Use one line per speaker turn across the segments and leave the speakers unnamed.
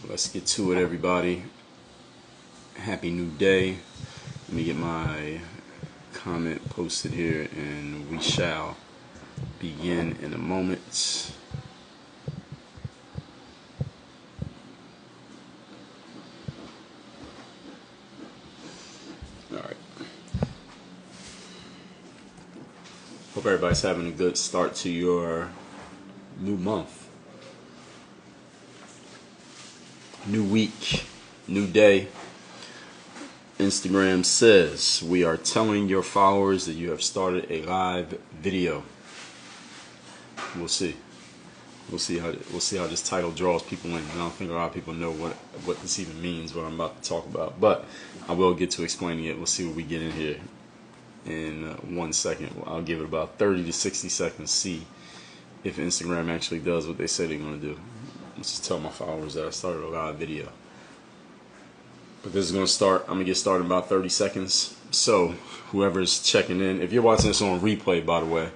Let's get to it, everybody. Happy new day. Let me get my comment posted here, and we shall begin in a moment. All right. Hope everybody's having a good start to your new month. New week, new day. Instagram says we are telling your followers that you have started a live video. We'll see. We'll see how this title draws people in. I don't think a lot of people know what this even means, what I'm about to talk about. But I will get to explaining it. We'll see what we get in here in 1 second. I'll give it about 30 to 60 seconds. See if Instagram actually does what they say they're going to do. Let's just tell my followers that I started a live video. But this is going to start. I'm going to get started in about 30 seconds. So whoever's checking in, if you're watching this on replay, by the way,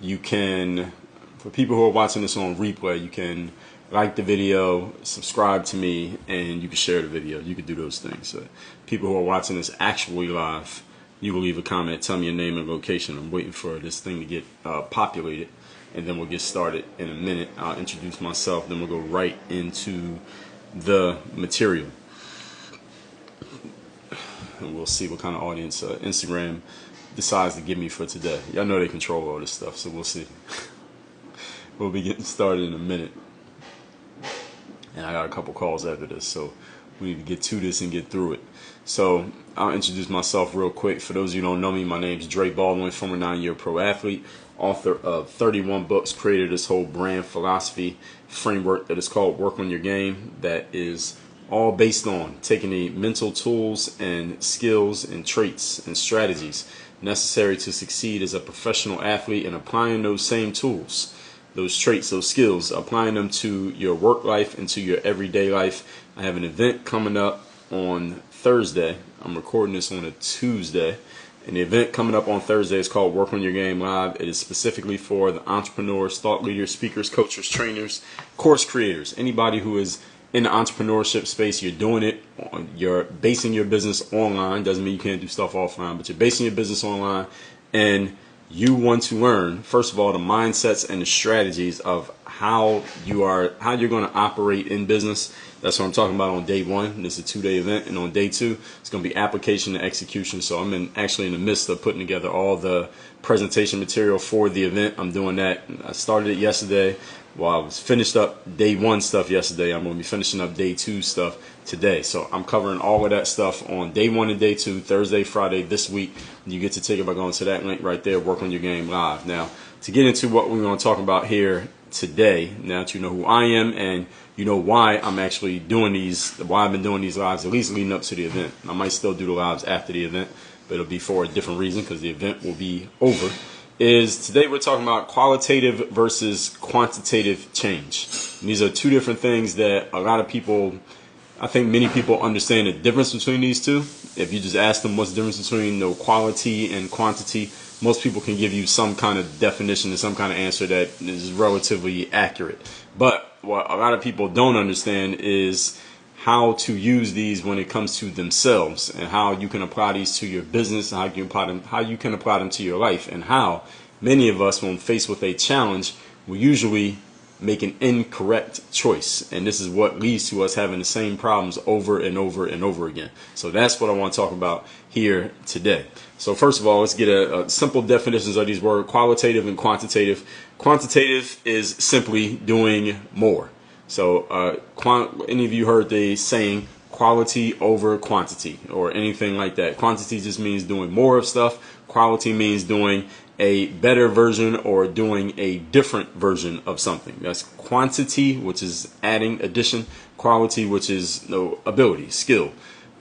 you can, for people who are watching this on replay, you can like the video, subscribe to me, and you can share the video. You can do those things. So people who are watching this actually live, you can leave a comment, tell me your name and location. I'm waiting for this thing to get populated. And then we'll get started in a minute. I'll introduce myself, then we'll go right into the material. And we'll see what kind of audience Instagram decides to give me for today. Y'all know they control all this stuff, so we'll see. We'll be getting started in a minute. And I got a couple calls after this, so we need to get to this and get through it. So I'll introduce myself real quick. For those of you who don't know me, my name is Dre Baldwin, former 9-year pro athlete, author of 31 books, created this whole brand philosophy framework that is called Work on Your Game, that is all based on taking the mental tools and skills and traits and strategies necessary to succeed as a professional athlete and applying those same tools, those traits, those skills, applying them to your work life and to your everyday life. I have an event coming up on Thursday. I'm recording this on a Tuesday. And the event coming up on Thursday is called Work on Your Game Live. It is specifically for the entrepreneurs, thought leaders, speakers, coaches, trainers, course creators, anybody who is in the entrepreneurship space. You're doing it, you're basing your business online. Doesn't mean you can't do stuff offline, but you're basing your business online, and you want to learn, first of all, the mindsets and the strategies of how you're going to operate in business. That's what I'm talking about on day one. This is a 2-day event, and on day 2, it's going to be application and execution. So I'm actually in the midst of putting together all the presentation material for the event. I'm doing that. I started it yesterday. While I was finished up day 1 stuff yesterday, I'm going to be finishing up day 2 stuff today. So I'm covering all of that stuff on day 1 and day 2, Thursday, Friday, this week. You get to take it by going to that link right there, Work on Your Game Live. Now, to get into what we're going to talk about here today, now that you know who I am and you know why I'm actually doing these, why I've been doing these lives, at least leading up to the event. I might still do the lives after the event, but it'll be for a different reason because the event will be over. Is today we're talking about qualitative versus quantitative change. And these are two different things that a lot of people, I think many people understand the difference between these two. If you just ask them what's the difference between quality and quantity, most people can give you some kind of definition and some kind of answer that is relatively accurate. But what a lot of people don't understand is how to use these when it comes to themselves, and how you can apply these to your business, and how you can apply them to your life, and how many of us, when faced with a challenge, we usually make an incorrect choice, and this is what leads to us having the same problems over and over and over again. So that's what I want to talk about here today. So first of all, let's get a simple definitions of these words: qualitative and quantitative. Quantitative is simply doing more. So any of you heard the saying quality over quantity or anything like that? Quantity just means doing more of stuff. Quality means doing a better version or doing a different version of something. That's quantity, which is adding, addition. Quality, which is ability, skill,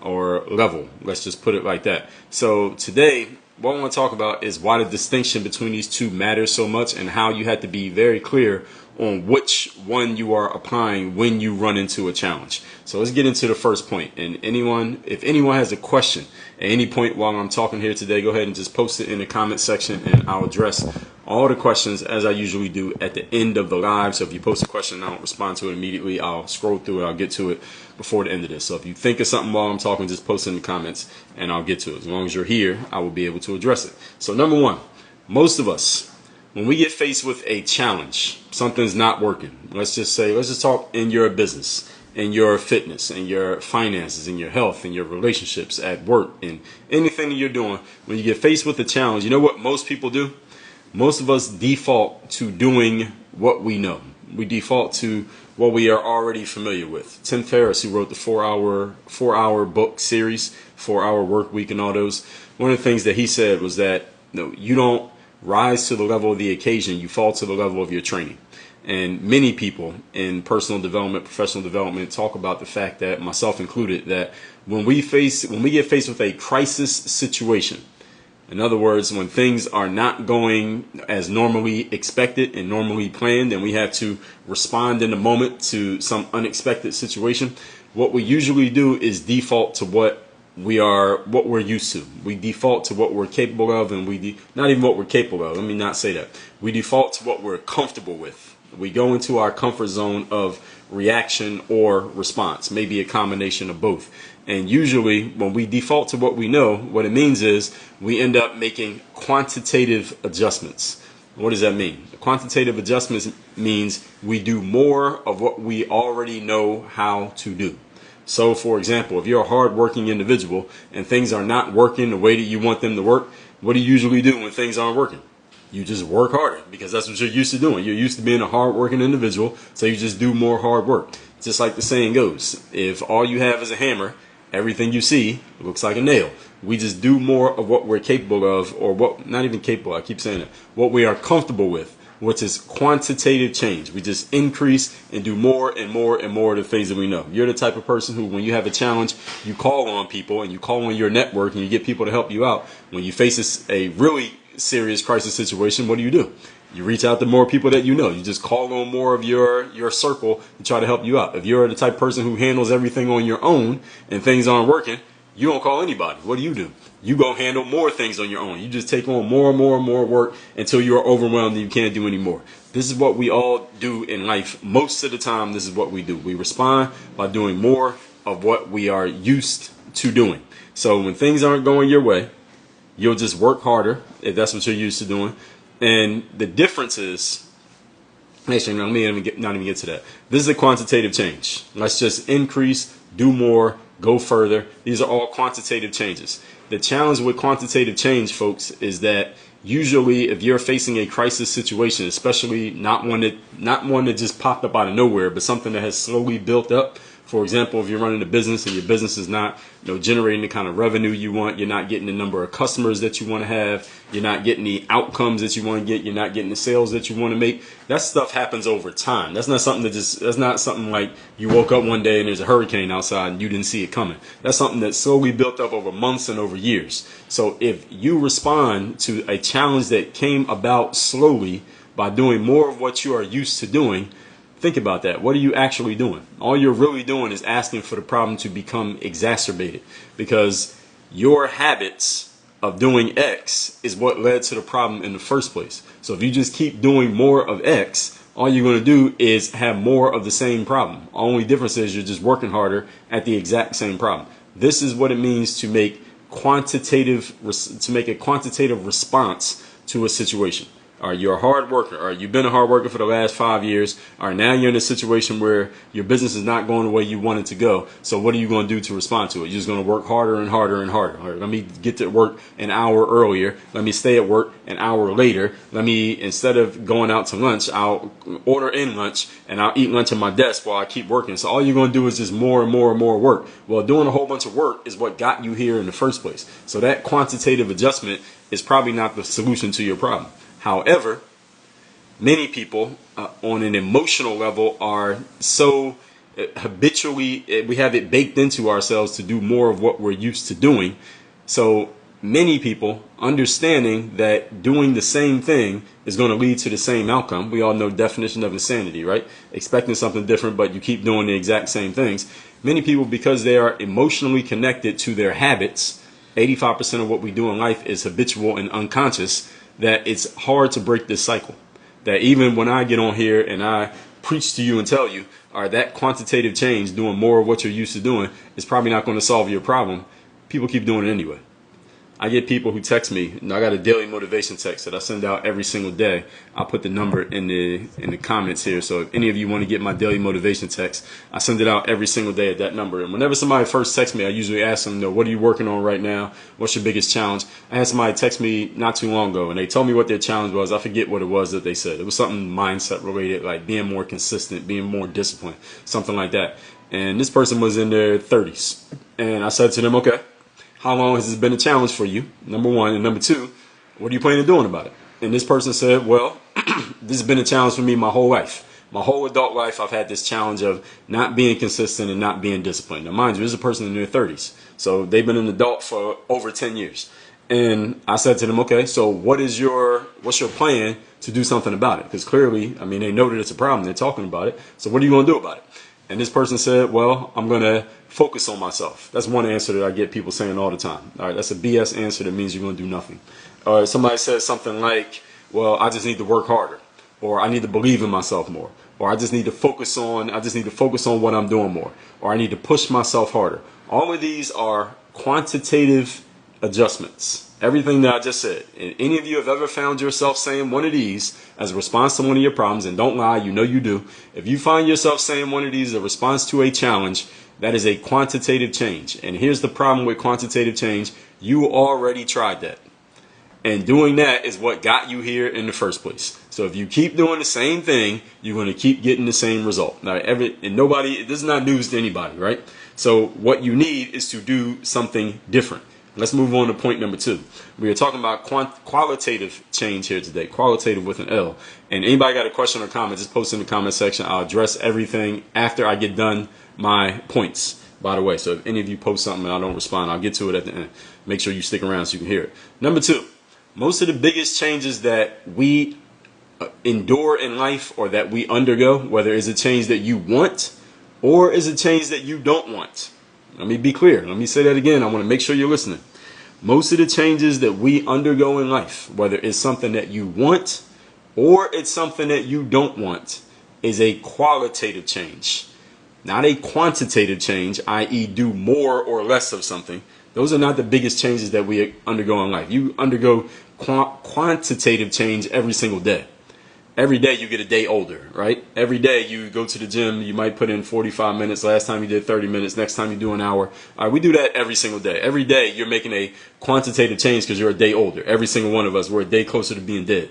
or level. Let's just put it like that. So today, what I want to talk about is why the distinction between these two matters so much, and how you have to be very clear on which one you are applying when you run into a challenge. So let's get into the first point. And if anyone has a question at any point while I'm talking here today, go ahead and just post it in the comment section, and I'll address all the questions as I usually do at the end of the live. So if you post a question and I don't respond to it immediately, I'll scroll through it. I'll get to it before the end of this. So if you think of something while I'm talking, just post it in the comments and I'll get to it. As long as you're here, I will be able to address it. So number one, most of us, when we get faced with a challenge, something's not working. Let's just talk in your business, in your fitness, in your finances, in your health, in your relationships, at work, in anything that you're doing. When you get faced with a challenge, you know what most people do? Most of us default to doing what we know. We default to what we are already familiar with. Tim Ferriss, who wrote the 4-hour book series, 4-Hour Work Week and all those, one of the things that he said was that you don't rise to the level of the occasion, you fall to the level of your training. And many people in personal development, professional development talk about the fact that, myself included, that when we get faced with a crisis situation, in other words, when things are not going as normally expected and normally planned, and we have to respond in the moment to some unexpected situation, what we usually do is default to what we're used to. We default to what we're capable of, and not even what we're capable of. Let me not say that. We default to what we're comfortable with. We go into our comfort zone of reaction or response, maybe a combination of both. And usually when we default to what we know, what it means is we end up making quantitative adjustments. What does that mean? Quantitative adjustments means we do more of what we already know how to do. So, for example, if you're a hard-working individual and things are not working the way that you want them to work, what do you usually do when things aren't working? You just work harder, because that's what you're used to doing. You're used to being a hard-working individual, so you just do more hard work. Just like the saying goes, if all you have is a hammer, everything you see looks like a nail. We just do more of what we're capable of, or not even capable, I keep saying it, what we are comfortable with, which is quantitative change. We just increase and do more and more and more of the things that we know. You're the type of person who, when you have a challenge, you call on people and you call on your network and you get people to help you out. When you face a really serious crisis situation, what do? You reach out to more people that you know. You just call on more of your circle to try to help you out. If you're the type of person who handles everything on your own and things aren't working, you don't call anybody. What do? You go handle more things on your own. You just take on more and more and more work until you are overwhelmed and you can't do any more. This is what we all do in life. Most of the time, this is what we do. We respond by doing more of what we are used to doing. So when things aren't going your way, you'll just work harder if that's what you're used to doing. And the difference is, actually, no, let me not even get to that. This is a quantitative change. Let's just increase, do more, go further. These are all quantitative changes. The challenge with quantitative change, folks, is that usually if you're facing a crisis situation, especially not one that just popped up out of nowhere, but something that has slowly built up. For example, if you're running a business and your business is not generating the kind of revenue you want, you're not getting the number of customers that you want to have, you're not getting the outcomes that you want to get, you're not getting the sales that you want to make. That stuff happens over time. That's not something like you woke up one day and there's a hurricane outside and you didn't see it coming. That's something that slowly built up over months and over years. So if you respond to a challenge that came about slowly by doing more of what you are used to doing, think about that. What are you actually doing? All you're really doing is asking for the problem to become exacerbated, because your habits of doing X is what led to the problem in the first place. So if you just keep doing more of X, all you're going to do is have more of the same problem. Only difference is you're just working harder at the exact same problem. This is what it means to make a quantitative response to a situation. Or you're a hard worker, or you've been a hard worker for the last 5 years, or now you're in a situation where your business is not going the way you want it to go. So what are you going to do to respond to it? You're just going to work harder and harder and harder. All right, let me get to work an hour earlier. Let me stay at work an hour later. Instead of going out to lunch, I'll order in lunch and I'll eat lunch at my desk while I keep working. So all you're going to do is just more and more and more work. Well, doing a whole bunch of work is what got you here in the first place. So that quantitative adjustment is probably not the solution to your problem. However, many people on an emotional level are so habitually, we have it baked into ourselves to do more of what we're used to doing. So many people understanding that doing the same thing is going to lead to the same outcome. We all know the definition of insanity, right? Expecting something different, but you keep doing the exact same things. Many people, because they are emotionally connected to their habits, 85% of what we do in life is habitual and unconscious, that it's hard to break this cycle. That even when I get on here and I preach to you and tell you, all right, that quantitative change, doing more of what you're used to doing, is probably not going to solve your problem, people keep doing it anyway. I get people who text me, and I got a daily motivation text that I send out every single day. I'll put the number in the comments here. So if any of you want to get my daily motivation text, I send it out every single day at that number. And whenever somebody first texts me, I usually ask them, what are you working on right now? What's your biggest challenge? I had somebody text me not too long ago, and they told me what their challenge was. I forget what it was that they said. It was something mindset related, like being more consistent, being more disciplined, something like that. And this person was in their 30s. And I said to them, okay, how long has this been a challenge for you? Number one. And number two, what are you planning on doing about it? And this person said, well, this has been a challenge for me my whole life. My whole adult life, I've had this challenge of not being consistent and not being disciplined. Now, mind you, this is a person in their 30s. So they've been an adult for over 10 years. And I said to them, okay, so what's your plan to do something about it? Because clearly, I mean, they know that it's a problem. They're talking about it. So what are you going to do about it? And this person said, well, I'm going to focus on myself. That's one answer that I get people saying all the time. All right, that's a BS answer that means you're going to do nothing. All right, somebody says something like, well, I just need to work harder, or I need to believe in myself more, or I just need to focus on what I'm doing more, or I need to push myself harder. All of these are quantitative adjustments. Everything that I just said. And any of you have ever found yourself saying one of these as a response to one of your problems, and don't lie, you know you do. If you find yourself saying one of these as a response to a challenge, that is a quantitative change. And here's the problem with quantitative change. You already tried that. And doing that is what got you here in the first place. So if you keep doing the same thing, you're going to keep getting the same result. Now, this is not news to anybody, right? So what you need is to do something different. Let's move on to point number 2. We are talking about qualitative change here today. Qualitative with an L. And anybody got a question or comment, just post in the comment section. I'll address everything after I get done my points, by the way. So if any of you post something and I don't respond, I'll get to it at the end. Make sure you stick around so you can hear it. Number 2, most of the biggest changes that we endure in life or that we undergo, whether it's a change that you want or is a change that you don't want. Let me be clear. Let me say that again. I want to make sure you're listening. Most of the changes that we undergo in life, whether it's something that you want or it's something that you don't want, is a qualitative change. Not a quantitative change, i.e. do more or less of something. Those are not the biggest changes that we undergo in life. You undergo quantitative change every single day. Every day you get a day older, right? Every day you go to the gym, you might put in 45 minutes. Last time you did 30 minutes. Next time you do an hour. All right, we do that every single day. Every day you're making a quantitative change because you're a day older. Every single one of us, we're a day closer to being dead.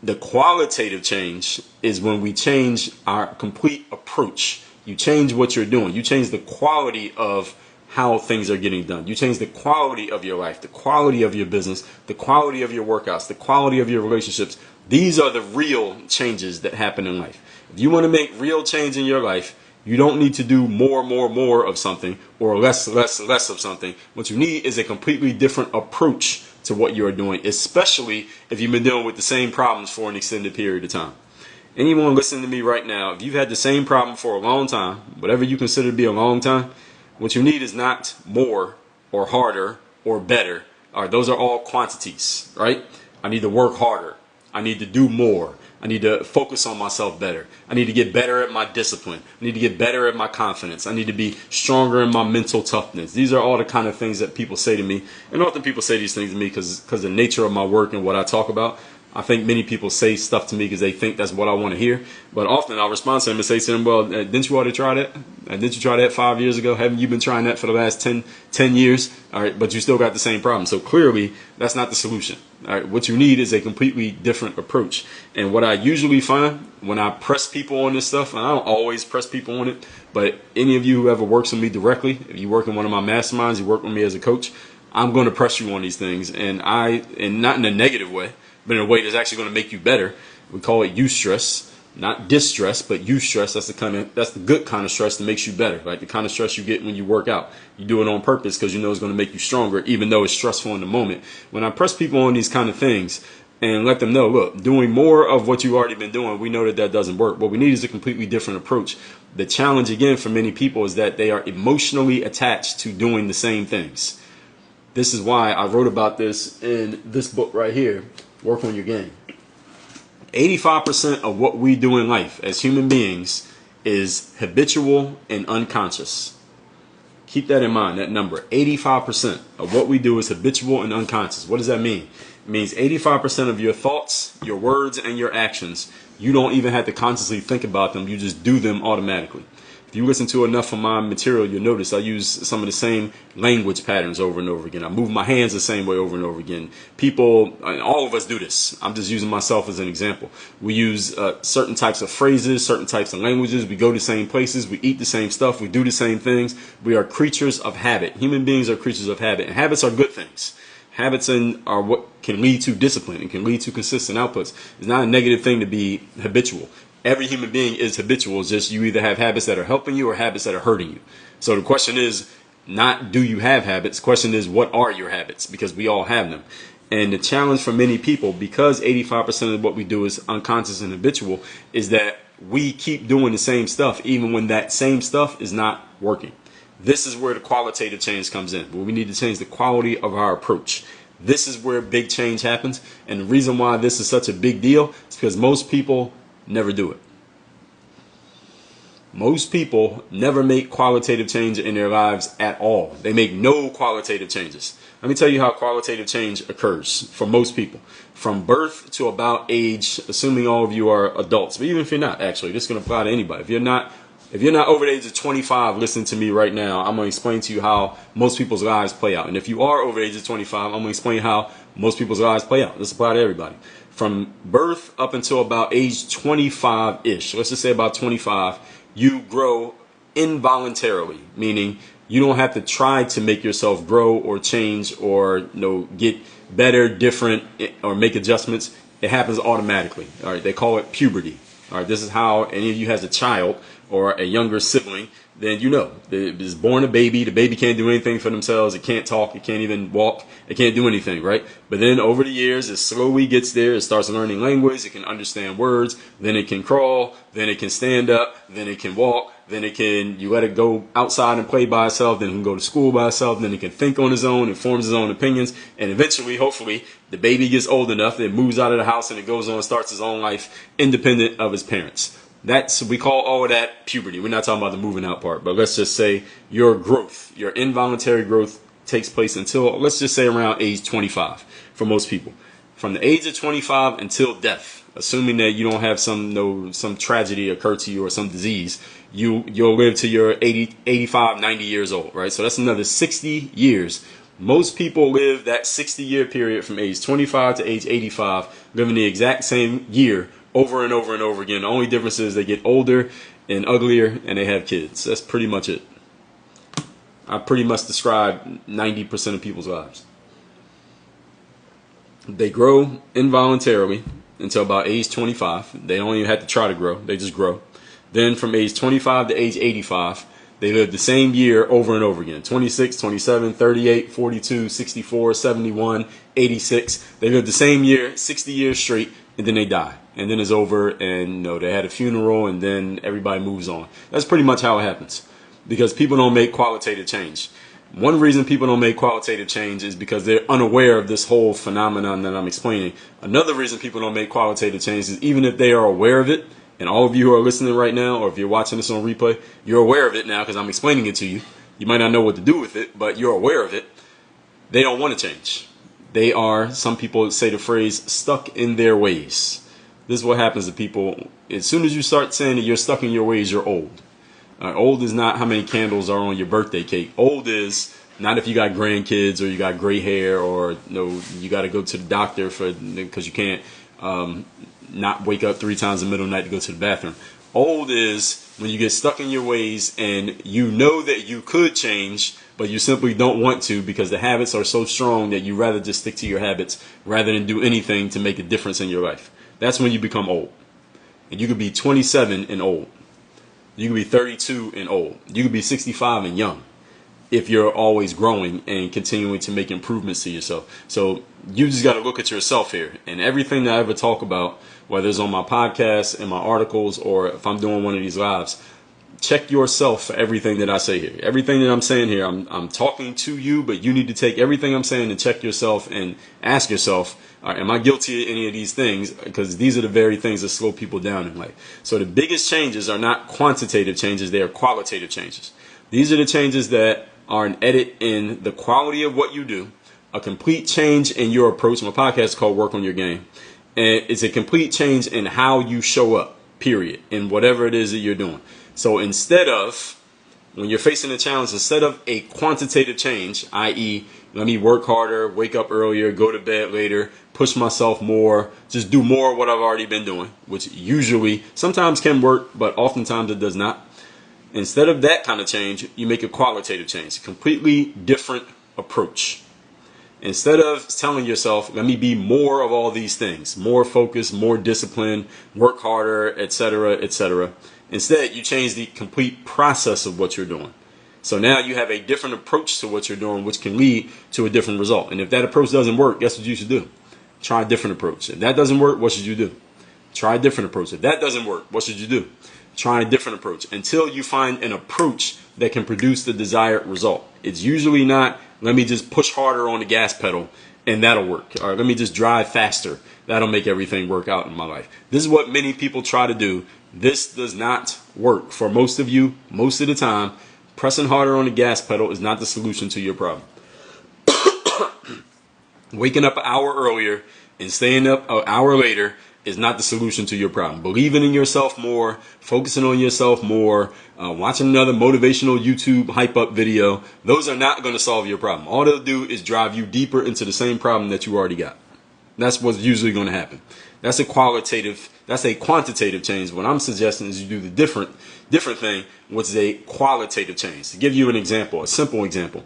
The qualitative change is when we change our complete approach. You change what you're doing. You change the quality of how things are getting done. You change the quality of your life, the quality of your business, the quality of your workouts, the quality of your relationships. These are the real changes that happen in life. If you want to make real change in your life, you don't need to do more of something or less of something. What you need is a completely different approach to what you're doing, especially if you've been dealing with the same problems for an extended period of time. Anyone listening to me right now, if you've had the same problem for a long time, whatever you consider to be a long time, what you need is not more or harder or better. All right, those are all quantities, right? I need to work harder. I need to do more. I need to focus on myself better. I need to get better at my discipline. I need to get better at my confidence. I need to be stronger in my mental toughness. These are all the kind of things that people say to me. And often people say these things to me because the nature of my work and what I talk about. I think many people say stuff to me because they think that's what I want to hear. But often I'll respond to them and say to them, well, didn't you already try that? Didn't you try that 5 years ago? Haven't you been trying that for the last 10 years? All right, but you still got the same problem. So clearly, that's not the solution. All right, what you need is a completely different approach. And what I usually find when I press people on this stuff, and I don't always press people on it, but any of you who ever works with me directly, if you work in one of my masterminds, you work with me as a coach, I'm going to press you on these things. And not in a negative way, but in a way that's actually going to make you better. We call it eustress. not distress, but eustress. That's the good kind of stress that makes you better, right? The kind of stress you get when you work out. You do it on purpose because you know it's going to make you stronger, even though it's stressful in the moment. When I press people on these kind of things and let them know, look, doing more of what you've already been doing, we know that that doesn't work. What we need is a completely different approach. The challenge, again, for many people is that they are emotionally attached to doing the same things. This is why I wrote about this in this book right here, Work on Your Game. 85% of what we do in life as human beings is habitual and unconscious. Keep that in mind, that number. 85% of what we do is habitual and unconscious. What does that mean? It means 85% of your thoughts, your words, and your actions, you don't even have to consciously think about them. You just do them automatically. If you listen to enough of my material, you'll notice I use some of the same language patterns over and over again. I move my hands the same way over and over again. People, all of us do this. I'm just using myself as an example. We use certain types of phrases, certain types of languages. We go to the same places. We eat the same stuff. We do the same things. We are creatures of habit. Human beings are creatures of habit, and habits are good things. Habits are what can lead to discipline and can lead to consistent outputs. It's not a negative thing to be habitual. Every human being is habitual. It's just you either have habits that are helping you or habits that are hurting you. So the question is not do you have habits? The question is what are your habits? Because we all have them. And the challenge for many people, because 85% of what we do is unconscious and habitual, is that we keep doing the same stuff even when that same stuff is not working. This is where the qualitative change comes in, where we need to change the quality of our approach. This is where big change happens. And the reason why this is such a big deal is because most people never do it. Most people never make qualitative change in their lives at all. They make no qualitative changes. Let me tell you how qualitative change occurs for most people. From birth to about age, assuming all of you are adults, but even if you're not, actually, this is going to apply to anybody. If you're not over the age of 25, listen to me right now. I'm going to explain to you how most people's lives play out. And if you are over the age of 25, I'm going to explain how most people's lives play out. This applies to everybody. From birth up until about age 25-ish, let's just say about 25, you grow involuntarily, meaning you don't have to try to make yourself grow or change or get better, different, or make adjustments. It happens automatically. All right, they call it puberty. All right, this is how any of you has a child or a younger sibling, then it's born a baby. The baby can't do anything for themselves. It can't talk. It can't even walk. It can't do anything, right? But then over the years, it slowly gets there. It starts learning language. It can understand words. Then it can crawl. Then it can stand up. Then it can walk. Then you let it go outside and play by itself. Then it can go to school by itself. Then it can think on its own and forms its own opinions. And eventually, hopefully, the baby gets old enough that it moves out of the house and it goes on and starts its own life independent of its parents. We call all of that puberty. We're not talking about the moving out part, but let's just say your growth, your involuntary growth takes place until, let's just say, around age 25 for most people. From the age of 25 until death, assuming that you don't have some tragedy occur to you or some disease, you'll live to your 80, 85, 90 years old, right? So that's another 60 years. Most people live that 60-year period from age 25 to age 85, living the exact same year over and over and over again. The only difference is they get older and uglier and they have kids. That's pretty much it. I pretty much describe 90% of people's lives. They grow involuntarily until about age 25. They don't even have to try to grow. They just grow. Then from age 25 to age 85, they live the same year over and over again. 26, 27, 38, 42, 64, 71, 86. They live the same year, 60 years straight, and then they die. And then it's over, and they had a funeral, and then everybody moves on. That's pretty much how it happens, because people don't make qualitative change. One reason people don't make qualitative change is because they're unaware of this whole phenomenon that I'm explaining. Another reason people don't make qualitative change is even if they are aware of it, and all of you who are listening right now, or if you're watching this on replay, you're aware of it now because I'm explaining it to you. You might not know what to do with it, but you're aware of it. They don't want to change. They are, some people say the phrase, stuck in their ways. This is what happens to people. As soon as you start saying that you're stuck in your ways, you're old. Old is not how many candles are on your birthday cake. Old is not if you got grandkids or you got gray hair or you got to go to the doctor because you can't not wake up 3 times in the middle of the night to go to the bathroom. Old is when you get stuck in your ways and you know that you could change, but you simply don't want to because the habits are so strong that you rather just stick to your habits rather than do anything to make a difference in your life. That's when you become old. and you could be 27 and old. You could be 32 and old. You could be 65 and young if you're always growing and continuing to make improvements to yourself. So you just got to look at yourself here. And everything that I ever talk about, whether it's on my podcast, in my articles, or if I'm doing one of these lives, check yourself for everything that I say here. Everything that I'm saying here, I'm talking to you, but you need to take everything I'm saying and check yourself and ask yourself, am I guilty of any of these things? Because these are the very things that slow people down in life. So the biggest changes are not quantitative changes, they are qualitative changes. These are the changes that are an edit in the quality of what you do, a complete change in your approach. My podcast is called Work on Your Game. And it's a complete change in how you show up, period, in whatever it is that you're doing. So instead of, when you're facing a challenge, instead of a quantitative change, i.e., let me work harder, wake up earlier, go to bed later, push myself more, just do more of what I've already been doing, which usually sometimes can work, but oftentimes it does not. Instead of that kind of change, you make a qualitative change, a completely different approach. Instead of telling yourself, let me be more of all these things, more focused, more disciplined, work harder, etc., etc. Instead, you change the complete process of what you're doing. So now you have a different approach to what you're doing, which can lead to a different result. And if that approach doesn't work, guess what you should do? Try a different approach. If that doesn't work, what should you do? Try a different approach. If that doesn't work, what should you do? Try a different approach until you find an approach that can produce the desired result. It's usually not, let me just push harder on the gas pedal and that'll work. Or let me just drive faster. That'll make everything work out in my life. This is what many people try to do. This does not work for most of you. Most of the time, pressing harder on the gas pedal is not the solution to your problem. Waking up an hour earlier and staying up an hour later is not the solution to your problem. Believing in yourself more, focusing on yourself more, watching another motivational YouTube hype up video, those are not going to solve your problem. All they'll do is drive you deeper into the same problem that you already got. That's what's usually going to happen. That's a quantitative change. What I'm suggesting is you do the different thing, which is a qualitative change. To give you an example, a simple example.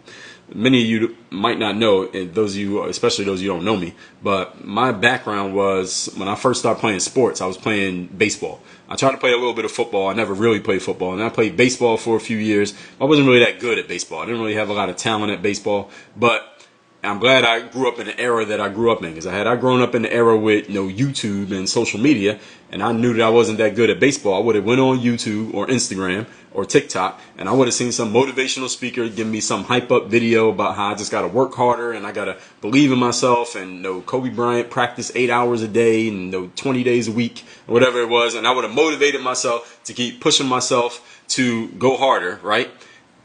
Many of you might not know, and those of you, especially those of you who don't know me, but my background was when I first started playing sports, I was playing baseball. I tried to play a little bit of football. I never really played football. And I played baseball for a few years. I wasn't really that good at baseball. I didn't really have a lot of talent at baseball, but I'm glad I grew up in the era that I grew up in, because had I grown up in the era with YouTube and social media, and I knew that I wasn't that good at baseball, I would have went on YouTube or Instagram or TikTok, and I would have seen some motivational speaker give me some hype up video about how I just got to work harder and I got to believe in myself, and Kobe Bryant practiced 8 hours a day and 20 days a week or whatever it was, and I would have motivated myself to keep pushing myself to go harder, right?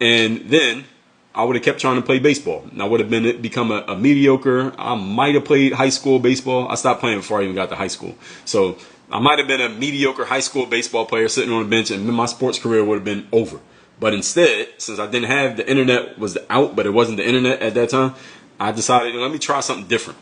And then I would have kept trying to play baseball, and I would have become a mediocre. I might have played high school baseball. I stopped playing before I even got to high school. So I might have been a mediocre high school baseball player sitting on a bench, and my sports career would have been over. But instead, since I didn't have the internet was out, but it wasn't the internet at that time, I decided, let me try something different.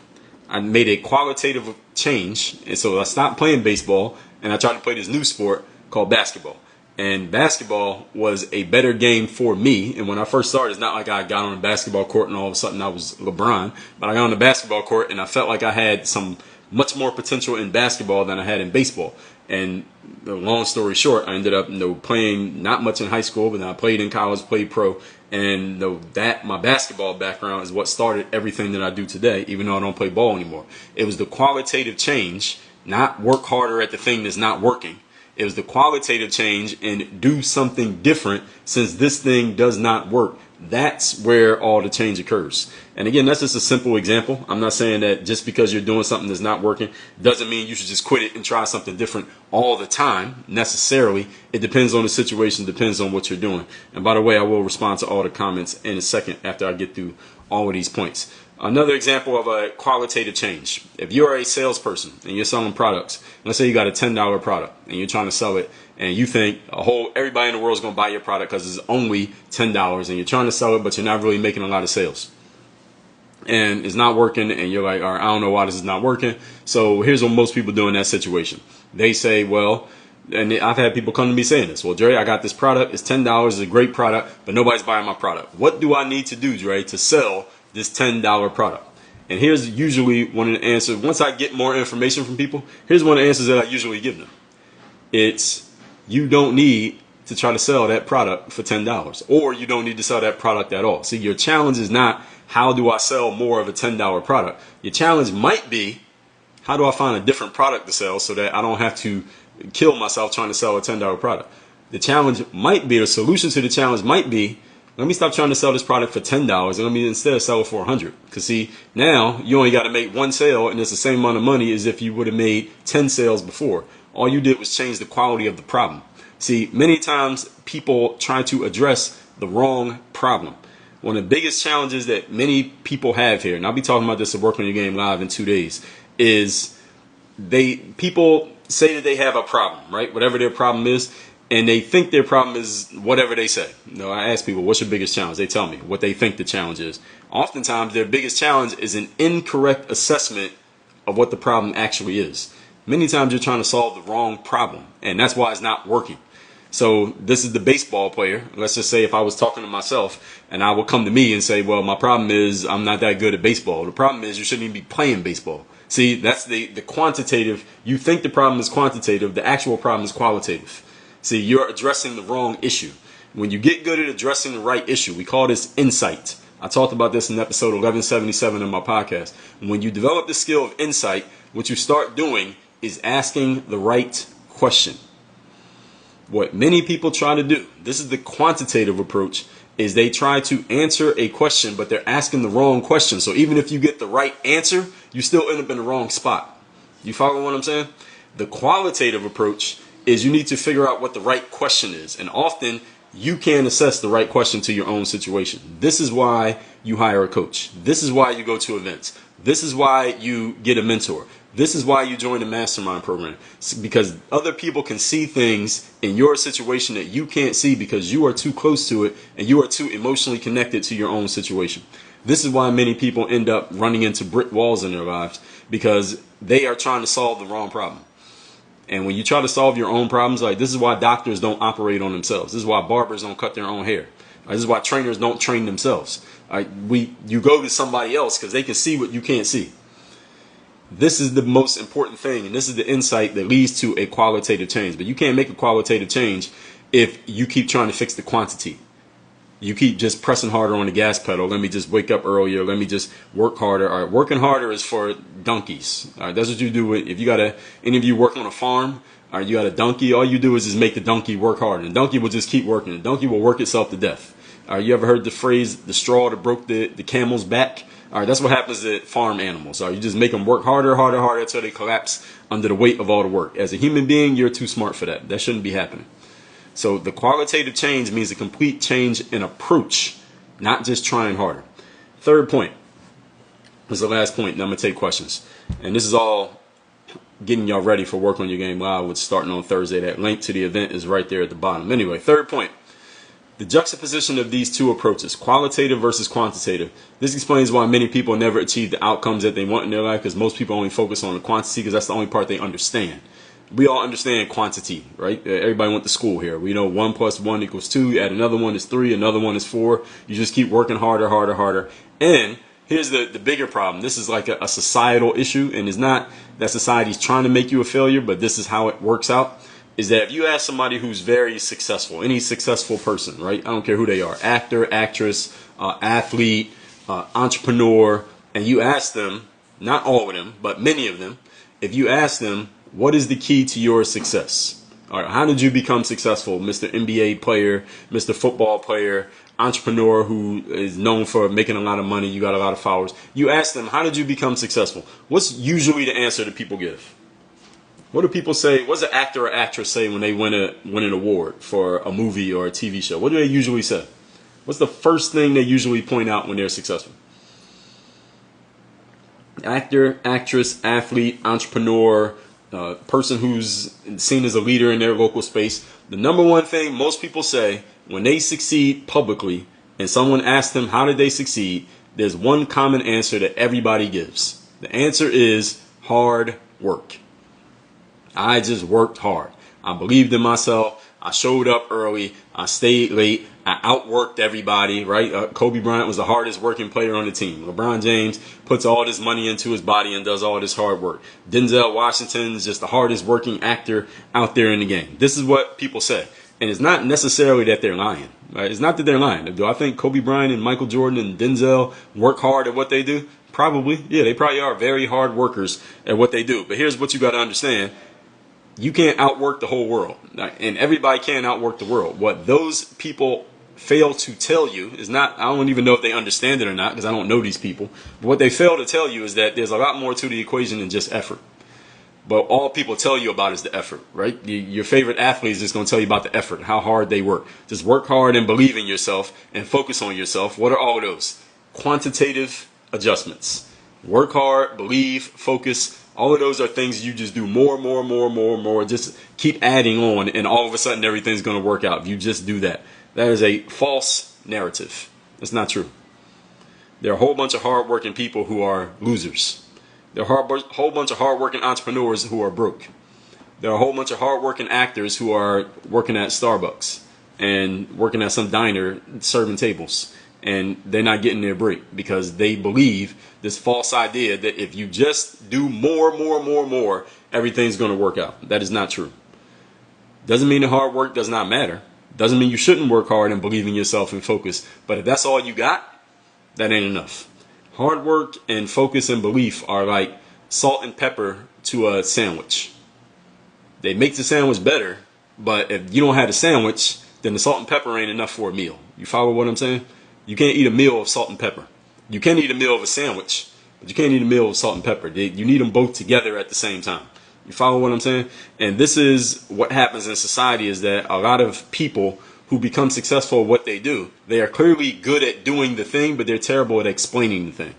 I made a qualitative change, and so I stopped playing baseball, and I tried to play this new sport called basketball. And basketball was a better game for me. And when I first started, it's not like I got on a basketball court and all of a sudden I was LeBron. But I got on the basketball court and I felt like I had some much more potential in basketball than I had in baseball. And long story short, I ended up playing not much in high school, but then I played in college, played pro. And that my basketball background is what started everything that I do today, even though I don't play ball anymore. It was the qualitative change, not work harder at the thing that's not working. It was the qualitative change and do something different since this thing does not work. That's where all the change occurs. And again, that's just a simple example. I'm not saying that just because you're doing something that's not working doesn't mean you should just quit it and try something different all the time, necessarily. It depends on the situation, depends on what you're doing. And by the way, I will respond to all the comments in a second after I get through all of these points. Another example of a qualitative change. If you're a salesperson and you're selling products, let's say you got a $10 product and you're trying to sell it, and you think everybody in the world is going to buy your product because it's only $10, and you're trying to sell it, but you're not really making a lot of sales. And it's not working, and you're like, all right, I don't know why this is not working. So here's what most people do in that situation. They say, well, and I've had people come to me saying this, well, Dre, I got this product. It's $10. It's a great product, but nobody's buying my product. What do I need to do, Dre, to sell this $10 product? And here's usually one of the answers. Once I get more information from people, here's one of the answers that I usually give them. It's you don't need to try to sell that product for $10, or you don't need to sell that product at all. See, your challenge is not how do I sell more of a $10 product. Your challenge might be how do I find a different product to sell so that I don't have to kill myself trying to sell a $10 product. The challenge might be, the solution to the challenge might be, let me stop trying to sell this product for $10 and let me instead sell it for $100. Because see, now you only got to make one sale and it's the same amount of money as if you would have made 10 sales before. All you did was change the quality of the problem. See, many times people try to address the wrong problem. One of the biggest challenges that many people have here, and I'll be talking about this at Work on Your Game Live in 2 days, is people say that they have a problem, right? Whatever their problem is, and they think their problem is whatever they say. No, I ask people, what's your biggest challenge? They tell me what they think the challenge is. Oftentimes, their biggest challenge is an incorrect assessment of what the problem actually is. Many times you're trying to solve the wrong problem, and that's why it's not working. So this is the baseball player. Let's just say if I was talking to myself and I would come to me and say, well, my problem is I'm not that good at baseball. The problem is you shouldn't even be playing baseball. See, that's the quantitative. You think the problem is quantitative. The actual problem is qualitative. See, you're addressing the wrong issue. When you get good at addressing the right issue, we call this insight. I talked about this in episode 1177 of my podcast. When you develop the skill of insight, what you start doing is asking the right question. What many people try to do, this is the quantitative approach, is they try to answer a question, but they're asking the wrong question. So even if you get the right answer, you still end up in the wrong spot. You follow what I'm saying? The qualitative approach is you need to figure out what the right question is. And often you can assess the right question to your own situation. This is why you hire a coach. This is why you go to events. This is why you get a mentor. This is why you join a mastermind program. Because other people can see things in your situation that you can't see because you are too close to it and you are too emotionally connected to your own situation. This is why many people end up running into brick walls in their lives, because they are trying to solve the wrong problem. And when you try to solve your own problems, like this is why doctors don't operate on themselves. This is why barbers don't cut their own hair. This is why trainers don't train themselves. You go to somebody else because they can see what you can't see. This is the most important thing, and this is the insight that leads to a qualitative change. But you can't make a qualitative change if you keep trying to fix the quantity. You keep just pressing harder on the gas pedal. Let me just wake up earlier. Let me just work harder. All right, working harder is for donkeys. All right, that's what you do. If you got any of you work on a farm, all right, you got a donkey. All you do is just make the donkey work harder. And the donkey will just keep working. The donkey will work itself to death. All right, you ever heard the phrase, the straw that broke the camel's back? All right, that's what happens to farm animals. All right, you just make them work harder until they collapse under the weight of all the work. As a human being, you're too smart for that. That shouldn't be happening. So the qualitative change means a complete change in approach, not just trying harder. Third point is the last point, and I'm going to take questions. And this is all getting y'all ready for Work on Your Game Live, which is starting on Thursday. That link to the event is right there at the bottom. Anyway, third point. The juxtaposition of these two approaches, qualitative versus quantitative. This explains why many people never achieve the outcomes that they want in their life, because most people only focus on the quantity because that's the only part they understand. We all understand quantity, right? Everybody went to school here. We know 1 + 1 = 2. You add another one is 3, another one is 4. You just keep working harder. And here's the bigger problem. This is like a societal issue, and it's not that society's trying to make you a failure, but this is how it works out. Is that if you ask somebody who's very successful, any successful person, right? I don't care who they are, actor, actress, athlete, entrepreneur, and you ask them, not all of them, but many of them, if you ask them, what is the key to your success? All right, how did you become successful, Mr. NBA player, Mr. football player, entrepreneur who is known for making a lot of money, you got a lot of followers. You ask them, how did you become successful? What's usually the answer that people give? What do people say? What does an actor or actress say when they win an award for a movie or a TV show? What do they usually say? What's the first thing they usually point out when they're successful? Actor, actress, athlete, entrepreneur, person who's seen as a leader in their local space. The number one thing most people say when they succeed publicly and someone asks them how did they succeed, there's one common answer that everybody gives. The answer is hard work. I just worked hard. I believed in myself. I showed up early. I stayed late. I outworked everybody, right? Kobe Bryant was the hardest working player on the team. LeBron James puts all this money into his body and does all this hard work. Denzel Washington is just the hardest working actor out there in the game. This is what people say. And it's not necessarily that they're lying. Right? It's not that they're lying. Do I think Kobe Bryant and Michael Jordan and Denzel work hard at what they do? Probably. Yeah, they probably are very hard workers at what they do. But here's what you got to understand. You can't outwork the whole world. And everybody can't outwork the world. What those people fail to tell you is not, I don't even know if they understand it or not because I don't know these people. But what they fail to tell you is that there's a lot more to the equation than just effort. But all people tell you about is the effort, right? Your favorite athlete is just going to tell you about the effort, how hard they work. Just work hard and believe in yourself and focus on yourself. What are all of those? Quantitative adjustments. Work hard, believe, focus. All of those are things you just do more. Just keep adding on, and all of a sudden everything's going to work out if you just do that. That is a false narrative. It's not true. There are a whole bunch of hardworking people who are losers. There are a whole bunch of hardworking entrepreneurs who are broke. There are a whole bunch of hardworking actors who are working at Starbucks and working at some diner serving tables. And they're not getting their break because they believe this false idea that if you just do more, everything's going to work out. That is not true. Doesn't mean that hard work does not matter. Doesn't mean you shouldn't work hard and believe in yourself and focus. But if that's all you got, that ain't enough. Hard work and focus and belief are like salt and pepper to a sandwich. They make the sandwich better, but if you don't have the sandwich, then the salt and pepper ain't enough for a meal. You follow what I'm saying? You can't eat a meal of salt and pepper. You can eat a meal of a sandwich, but you can't eat a meal of salt and pepper. You need them both together at the same time. You follow what I'm saying? And this is what happens in society is that a lot of people who become successful at what they do, they are clearly good at doing the thing, but they're terrible at explaining the thing.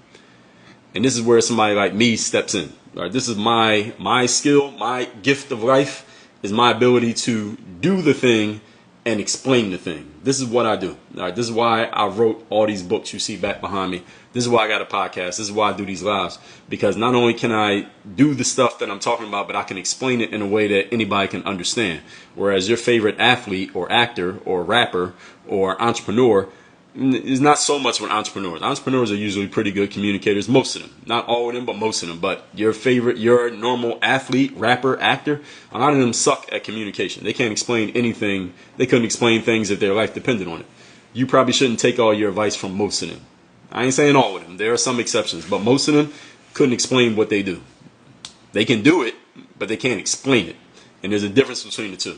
And this is where somebody like me steps in. Right? This is my skill, my gift of life is my ability to do the thing and explain the thing. This is what I do. All right, this is why I wrote all these books you see back behind me. This is why I got a podcast. This is why I do these lives. Because not only can I do the stuff that I'm talking about, but I can explain it in a way that anybody can understand. Whereas your favorite athlete or actor or rapper or entrepreneur is not so much with entrepreneurs. Entrepreneurs are usually pretty good communicators, most of them. Not all of them, but most of them. But your normal athlete, rapper, actor, a lot of them suck at communication. They can't explain anything. They couldn't explain things if their life depended on it. You probably shouldn't take all your advice from most of them. I ain't saying all of them. There are some exceptions, but most of them couldn't explain what they do. They can do it, but they can't explain it. And there's a difference between the two.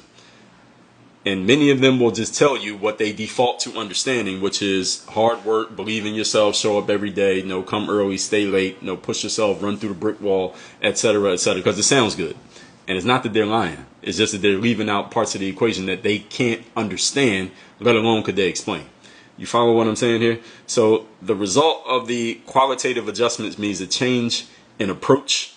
And many of them will just tell you what they default to understanding, which is hard work, believe in yourself, show up every day, come early, stay late, push yourself, run through the brick wall, etc., because it sounds good. And it's not that they're lying. It's just that they're leaving out parts of the equation that they can't understand, let alone could they explain. You follow what I'm saying here? So the result of the qualitative adjustments means a change in approach.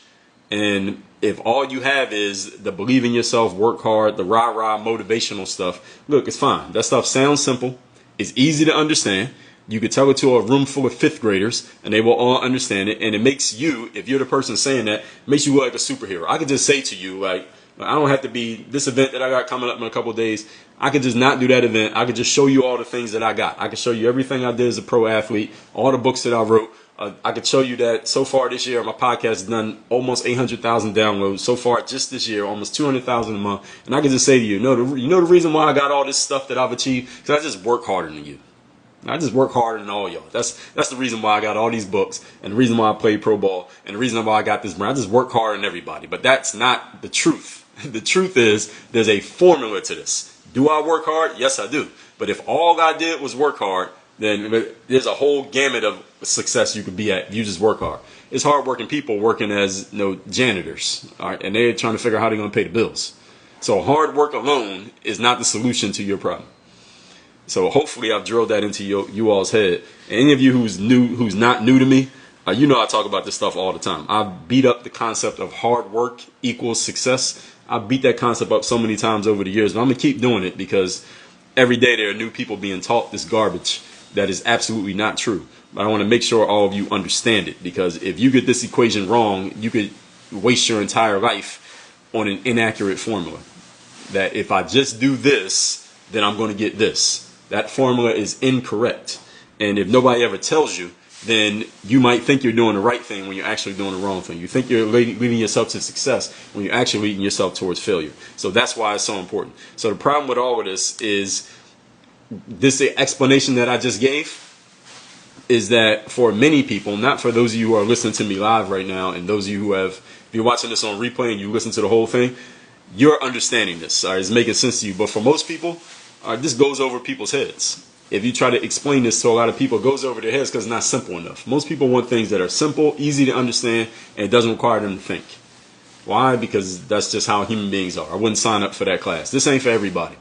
And if all you have is the believe in yourself, work hard, the rah-rah motivational stuff, look, it's fine. That stuff sounds simple. It's easy to understand. You could tell it to a room full of fifth graders and they will all understand it. And it makes you, if you're the person saying that, makes you look like a superhero. I could just say to you, like, I don't have to be this event that I got coming up in a couple of days. I could just not do that event. I could just show you all the things that I got. I could show you everything I did as a pro athlete, all the books that I wrote. I could show you that so far this year, my podcast has done almost 800,000 downloads. So far, just this year, almost 200,000 a month. And I could just say to you, you know the reason why I got all this stuff that I've achieved? Because I just work harder than you. I just work harder than all y'all. That's the reason why I got all these books and the reason why I played pro ball and the reason why I got this brand. I just work harder than everybody. But that's not the truth. The truth is there's a formula to this. Do I work hard? Yes, I do. But if all I did was work hard, then there's a whole gamut of success you could be at if you just work hard. It's hardworking people working as janitors, all right, and they're trying to figure out how they're going to pay the bills. So hard work alone is not the solution to your problem. So hopefully I've drilled that into you all's head. And any of you who's not new to me, I talk about this stuff all the time. I've beat up the concept of hard work equals success. I beat that concept up so many times over the years, but I'm going to keep doing it because every day there are new people being taught this garbage that is absolutely not true. But I want to make sure all of you understand it, because if you get this equation wrong, you could waste your entire life on an inaccurate formula. that if I just do this, then I'm going to get this. That formula is incorrect. And if nobody ever tells you, then you might think you're doing the right thing when you're actually doing the wrong thing. You think you're leading yourself to success when you're actually leading yourself towards failure. So that's why it's so important. So the problem with all of this is this explanation that I just gave is that for many people, not for those of you who are listening to me live right now, and those of you who have, if you're watching this on replay and you listen to the whole thing, you're understanding this. It's making sense to you. But for most people, this goes over people's heads. If you try to explain this to a lot of people, it goes over their heads because it's not simple enough. Most people want things that are simple, easy to understand, and it doesn't require them to think. Why? Because that's just how human beings are. I wouldn't sign up for that class. This ain't for everybody.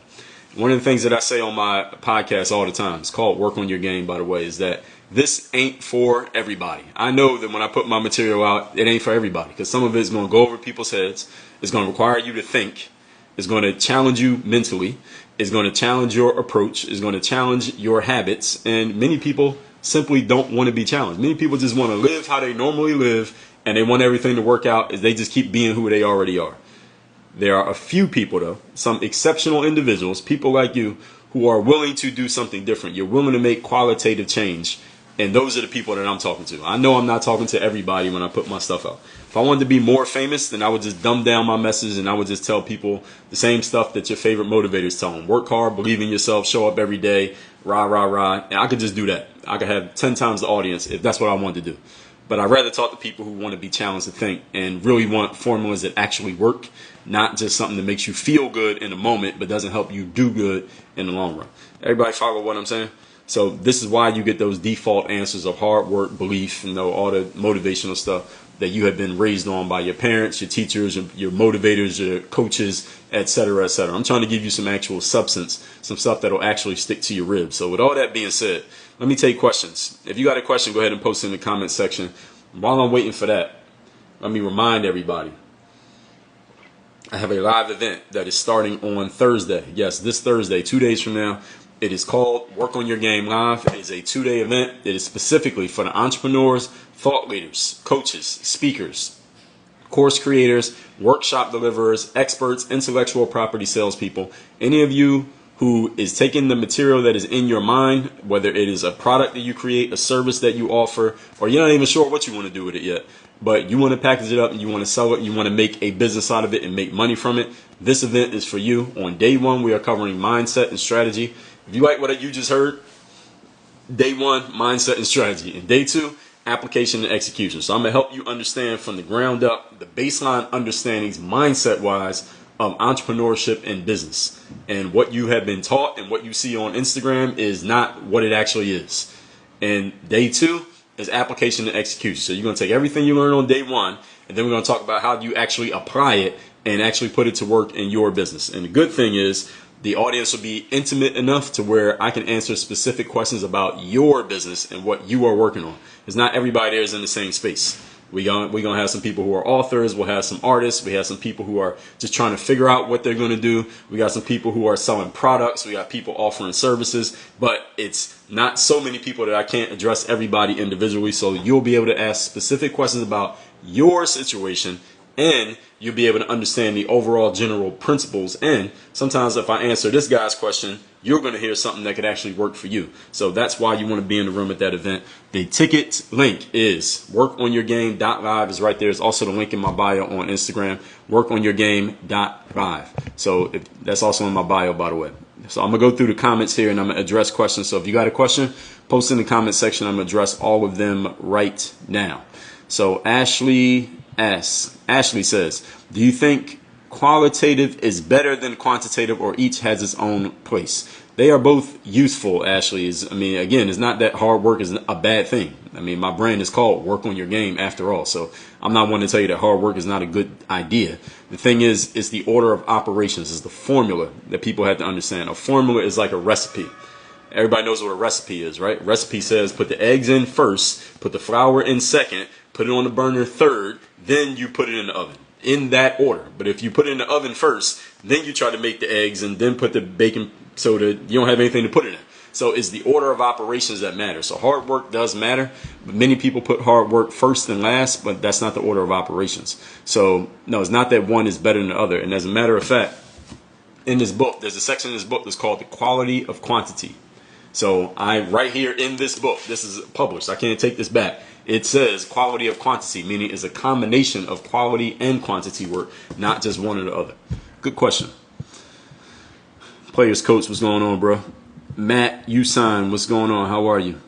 One of the things that I say on my podcast all the time, it's called Work on Your Game, by the way, is that this ain't for everybody. I know that when I put my material out, it ain't for everybody because some of it is going to go over people's heads. It's going to require you to think. It's going to challenge you mentally. It's going to challenge your approach. It's going to challenge your habits. And many people simply don't want to be challenged. Many people just want to live how they normally live, and they want everything to work out as they just keep being who they already are. There are a few people, though, some exceptional individuals, people like you, who are willing to do something different. You're willing to make qualitative change. And those are the people that I'm talking to. I know I'm not talking to everybody when I put my stuff out. If I wanted to be more famous, then I would just dumb down my message and I would just tell people the same stuff that your favorite motivators tell them. Work hard, believe in yourself, show up every day, rah, rah, rah. And I could just do that. I could have 10 times the audience if that's what I wanted to do. But I'd rather talk to people who want to be challenged to think and really want formulas that actually work, not just something that makes you feel good in the moment but doesn't help you do good in the long run. Everybody follow what I'm saying? So this is why you get those default answers of hard work, belief, all the motivational stuff that you have been raised on by your parents, your teachers, your motivators, your coaches, etc., etc. I'm trying to give you some actual substance, some stuff that'll actually stick to your ribs. So with all that being said, let me take questions. If you got a question, go ahead and post it in the comment section. While I'm waiting for that, let me remind everybody. I have a live event that is starting on Thursday. Yes, this Thursday, 2 days from now. It is called Work on Your Game Live. It is a 2-day event. It is specifically for the entrepreneurs, thought leaders, coaches, speakers, course creators, workshop deliverers, experts, intellectual property salespeople. Any of you who is taking the material that is in your mind, whether it is a product that you create, a service that you offer, or you're not even sure what you want to do with it yet, but you want to package it up and you want to sell it, you want to make a business out of it and make money from it, this event is for you. On day one, we are covering mindset and strategy. If you like what you just heard, day one, mindset and strategy. And day two, application and execution. So I'm going to help you understand from the ground up the baseline understandings mindset-wise of entrepreneurship and business. And what you have been taught and what you see on Instagram is not what it actually is. And day two is application and execution. So you're going to take everything you learn on day one, and then we're going to talk about how you actually apply it and actually put it to work in your business. And the good thing is, the audience will be intimate enough to where I can answer specific questions about your business and what you are working on. Because not everybody there is in the same space. We're gonna have some people who are authors. We'll have some artists. We have some people who are just trying to figure out what they're going to do. We got some people who are selling products. We got people offering services. But it's not so many people that I can't address everybody individually. So you'll be able to ask specific questions about your situation, and you'll be able to understand the overall general principles. And sometimes if I answer this guy's question, you're going to hear something that could actually work for you. So that's why you want to be in the room at that event. The ticket link is workonyourgame.live is right there. There's also the link in my bio on Instagram, workonyourgame.live. So that's also in my bio, by the way. So I'm going to go through the comments here and I'm going to address questions. So if you got a question, post in the comment section. I'm going to address all of them right now. So Ashley says, do you think qualitative is better than quantitative, or each has its own place? They are both useful, Ashley. Again, it's not that hard work is a bad thing. My brand is called Work on Your Game after all. So I'm not one to tell you that hard work is not a good idea. The thing is, it's the order of operations, is the formula that people have to understand. A formula is like a recipe. Everybody knows what a recipe is, right? Recipe says put the eggs in first, put the flour in second, put it on the burner third, then you put it in the oven. In that order. But if you put it in the oven first, then you try to make the eggs and then put the baking soda, you don't have anything to put it in. So it's the order of operations that matters. So hard work does matter, but many people put hard work first and last, but that's not the order of operations. So no, it's not that one is better than the other. And as a matter of fact, in this book, there's a section in this book that's called The Quality of Quantity. So right here in this book, this is published, I can't take this back. It says quality of quantity, meaning it's a combination of quality and quantity work, not just one or the other. Good question. Players Coach, what's going on, bro? Matt Usign, what's going on? How are you?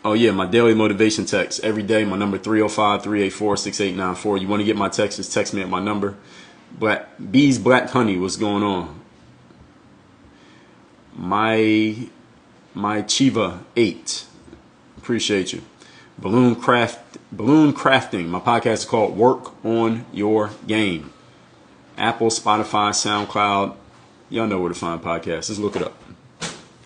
Oh, yeah, my daily motivation text every day. My number 305-384-6894. You want to get my text, just text me at my number. Bees Black Honey, what's going on? My Chiva 8, appreciate you. Balloon Crafting, my podcast is called Work on Your Game. Apple, Spotify, SoundCloud, y'all know where to find podcasts. Just look it up,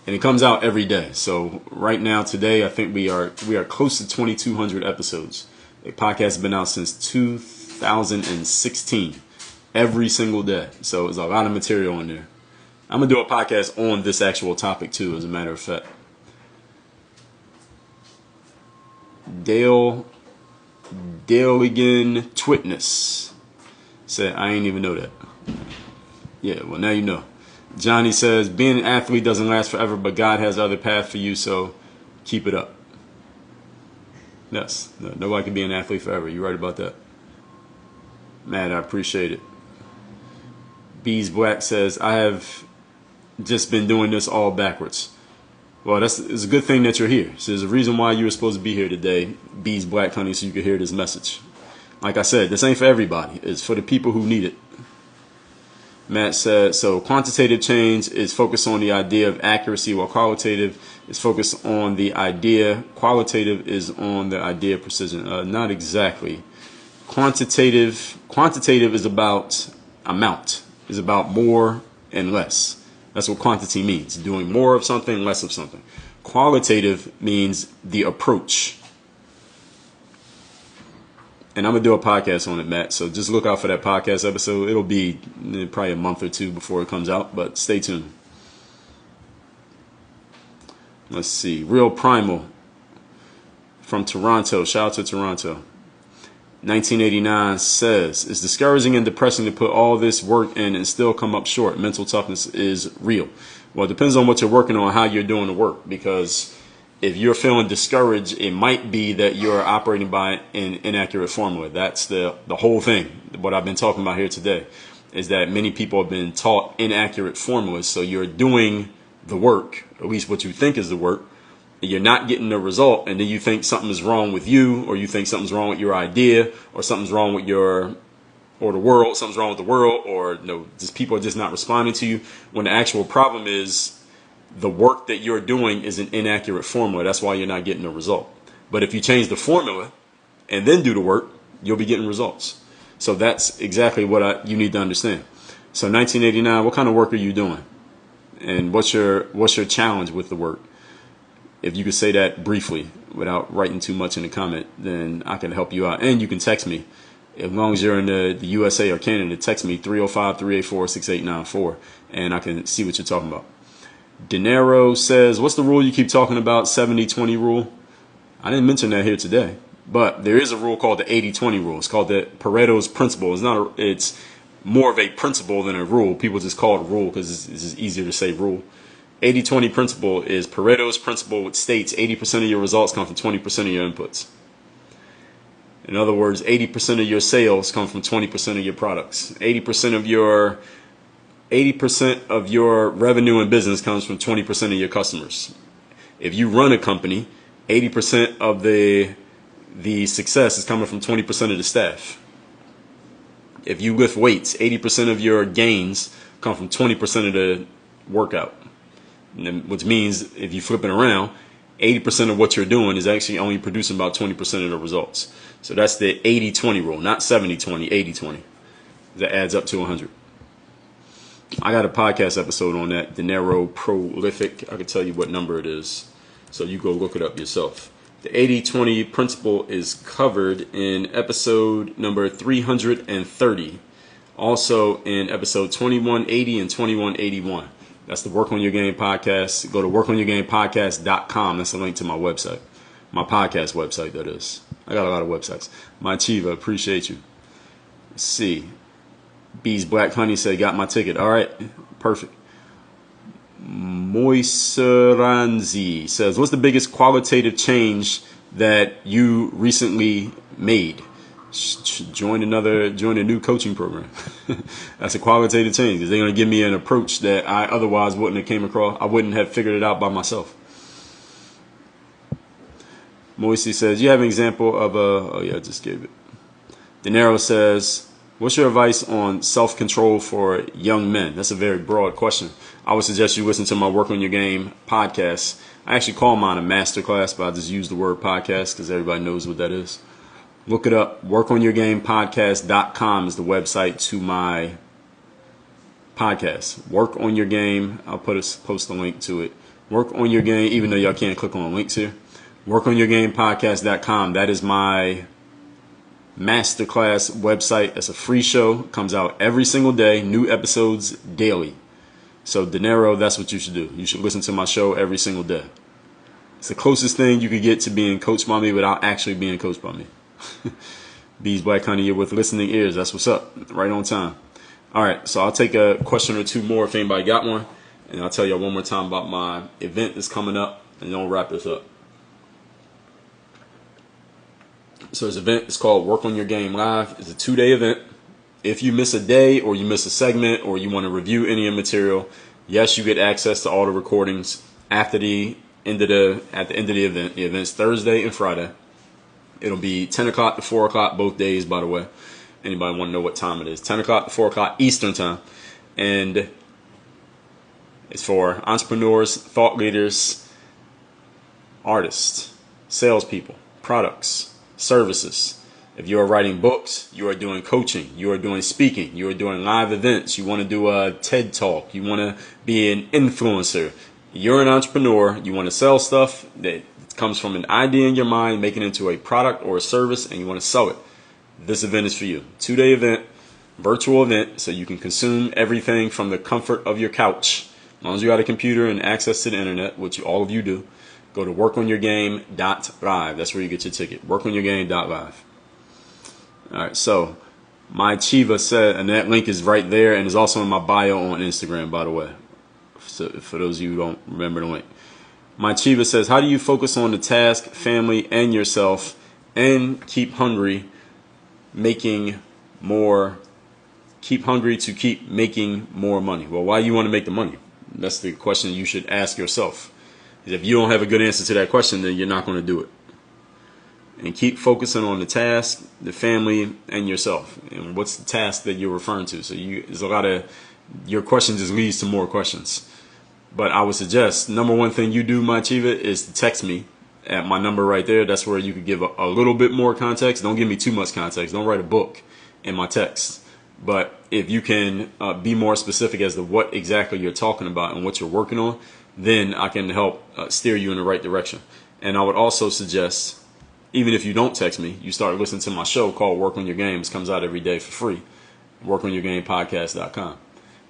and it comes out every day. So right now, today, I think we are close to 2,200 episodes. The podcast has been out since 2016, every single day. So there's a lot of material in there. I'm going to do a podcast on this actual topic, too, as a matter of fact. Dale again, Twitness said, I ain't even know that. Yeah, well, now you know. Johnny says, being an athlete doesn't last forever, but God has other path for you, so keep it up. Yes, nobody can be an athlete forever. You're right about that. Matt, I appreciate it. Bees Black says, I have just been doing this all backwards. Well, it's a good thing that you're here. So there's a reason why you were supposed to be here today, Bees Black Honey, so you could hear this message. Like I said, this ain't for everybody. It's for the people who need it. Matt said, so quantitative change is focused on the idea of accuracy, while qualitative is focused on the idea. Qualitative is on the idea of precision. Not exactly. Quantitative is about amount. Is about more and less. That's what quantity means. Doing more of something, less of something. Qualitative means the approach. And I'm going to do a podcast on it, Matt. So just look out for that podcast episode. It'll be probably a month or two before it comes out, but stay tuned. Let's see. Real Primal from Toronto. Shout out to Toronto. 1989 says, it's discouraging and depressing to put all this work in and still come up short. Mental toughness is real. Well, it depends on what you're working on, how you're doing the work, because if you're feeling discouraged, it might be that you're operating by an inaccurate formula. That's the whole thing. What I've been talking about here today is that many people have been taught inaccurate formulas. So you're doing the work, at least what you think is the work, you're not getting the result, and then you think something is wrong with you, or you think something's wrong with your idea, or something's wrong with the world, something's wrong with the world, or just people are just not responding to you, when the actual problem is the work that you're doing is an inaccurate formula. That's why you're not getting a result. But if you change the formula and then do the work, you'll be getting results. So that's exactly what you need to understand. So 1989, what kind of work are you doing? And what's your challenge with the work? If you could say that briefly without writing too much in the comment, then I can help you out. And you can text me. As long as you're in the USA or Canada, text me 305-384-6894, and I can see what you're talking about. Dinero says, what's the rule you keep talking about, 70-20 rule? I didn't mention that here today, but there is a rule called the 80-20 rule. It's called the Pareto's principle. It's more of a principle than a rule. People just call it a rule because it's just easier to say rule. 80-20 principle is Pareto's principle, which states 80% of your results come from 20% of your inputs. In other words, 80% of your sales come from 20% of your products. 80% of your revenue and business comes from 20% of your customers. If you run a company, 80% of the success is coming from 20% of the staff. If you lift weights, 80% of your gains come from 20% of the workout. Which means if you flip it around, 80% of what you're doing is actually only producing about 20% of the results. So that's the 80-20 rule, not 70-20, 80-20. That adds up to 100. I got a podcast episode on that, Dinero Prolific. I can tell you what number it is, so you go look it up yourself. The 80-20 principle is covered in episode number 330. Also in episode 2180 and 2181. That's the Work on Your Game podcast. Go to workonyourgamepodcast.com. That's a link to my website. My podcast website, that is. I got a lot of websites. My Chiva, appreciate you. Let's see. Bees Black Honey said, got my ticket. All right, perfect. Moiseranzi says, what's the biggest qualitative change that you recently made? Join a new coaching program. That's a qualitative change because they're going to give me an approach that I otherwise wouldn't have came across. I wouldn't have figured it out by myself. Moisey says, you have an example of oh yeah, I just gave it. De Niro says, what's your advice on self-control for young men? That's a very broad question. I would suggest you listen to my Work on Your Game podcast. I actually call mine a masterclass, but I just use the word podcast because everybody knows what that is. Look it up. WorkOnYourGamePodcast.com is the website to my podcast. Work on Your Game. I'll post a link to it. Work on Your Game, even though y'all can't click on links here. WorkOnYourGamePodcast.com. That is my masterclass website. It's a free show. It comes out every single day. New episodes daily. So De Niro, that's what you should do. You should listen to my show every single day. It's the closest thing you could get to being coached by me without actually being coached by me. Bees Black Honey, you're with listening ears. That's what's up. Right on time. All right, so I'll take a question or two more if anybody got one. And I'll tell you one more time about my event that's coming up. And then I'll wrap this up. So this event is called Work on Your Game Live. It's a 2-day event. If you miss a day or you miss a segment or you want to review any of the material, yes, you get access to all the recordings at the end of the event. The event's Thursday and Friday. It'll be 10 o'clock to 4 o'clock both days, by the way. Anybody want to know what time it is? 10 o'clock to 4 o'clock Eastern time. And it's for entrepreneurs, thought leaders, artists, salespeople, products, services. If you are writing books, you are doing coaching, you are doing speaking, you are doing live events, you want to do a TED Talk, you want to be an influencer, you're an entrepreneur, you want to sell stuff that comes from an idea in your mind, make it into a product or a service, and you want to sell it. This event is for you. 2-day event, virtual event, so you can consume everything from the comfort of your couch. As long as you got a computer and access to the internet, which all of you do, go to workonyourgame.live. That's where you get your ticket. Workonyourgame.live. All right, so my Chiva said, and that link is right there, and is also in my bio on Instagram, by the way. So for those of you who don't remember the link. My Chiva says, how do you focus on the task, family, and yourself, and keep hungry to keep making more money? Well, why do you want to make the money? That's the question you should ask yourself. If you don't have a good answer to that question, then you're not going to do it. And keep focusing on the task, the family, and yourself. And what's the task that you're referring to? So there's a lot of, your question just leads to more questions. But I would suggest, number one thing you do, my Chiva, is to text me at my number right there. That's where you could give a little bit more context. Don't give me too much context. Don't write a book in my text. But if you can be more specific as to what exactly you're talking about and what you're working on, then I can help steer you in the right direction. And I would also suggest, even if you don't text me, you start listening to my show called Work on Your Game. It comes out every day for free. WorkOnYourGamePodcast.com.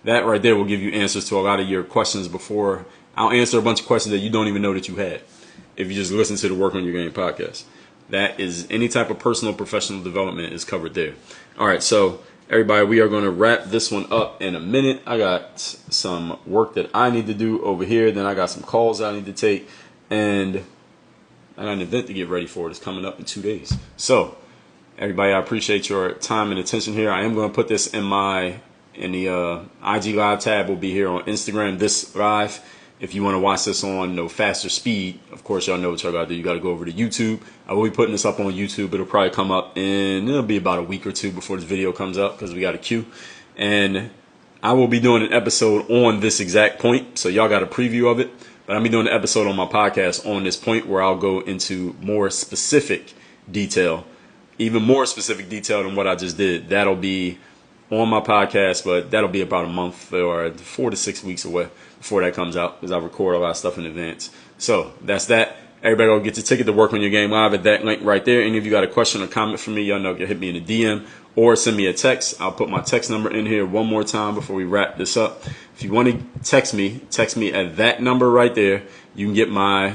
That right there will give you answers to a lot of your questions before. I'll answer a bunch of questions that you don't even know that you had if you just listen to the Work on Your Game podcast. That is, any type of personal professional development is covered there. All right, so everybody, we are going to wrap this one up in a minute. I got some work that I need to do over here. Then I got some calls I need to take. And I got an event to get ready for. It's coming up in 2 days. So, everybody, I appreciate your time and attention here. I am going to put this in the IG Live tab. Will be here on Instagram, this live. If you want to watch this on faster speed, of course, y'all know what y'all got to do. You got to go over to YouTube. I will be putting this up on YouTube. It'll probably come up it'll be about a week or two before this video comes up because we got a queue. And I will be doing an episode on this exact point. So y'all got a preview of it. But I'll be doing an episode on my podcast on this point where I'll go into more specific detail, even more specific detail than what I just did. That'll be on my podcast, but that'll be about a month or 4 to 6 weeks away before that comes out because I record a lot of stuff in advance. So that's that. Everybody go get your ticket to Work on Your Game Live at that link right there. Any of you got a question or comment for me, y'all know, you can hit me in a DM or send me a text. I'll put my text number in here one more time before we wrap this up. If you want to text me at that number right there. You can get my,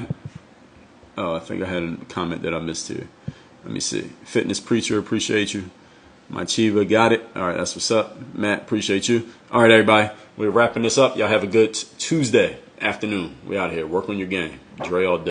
I think I had a comment that I missed here. Let me see. Fitness Preacher, appreciate you. My Chiva got it. All right, that's what's up. Matt, appreciate you. All right, everybody. We're wrapping this up. Y'all have a good Tuesday afternoon. We out here. Work on your game. Dre all day.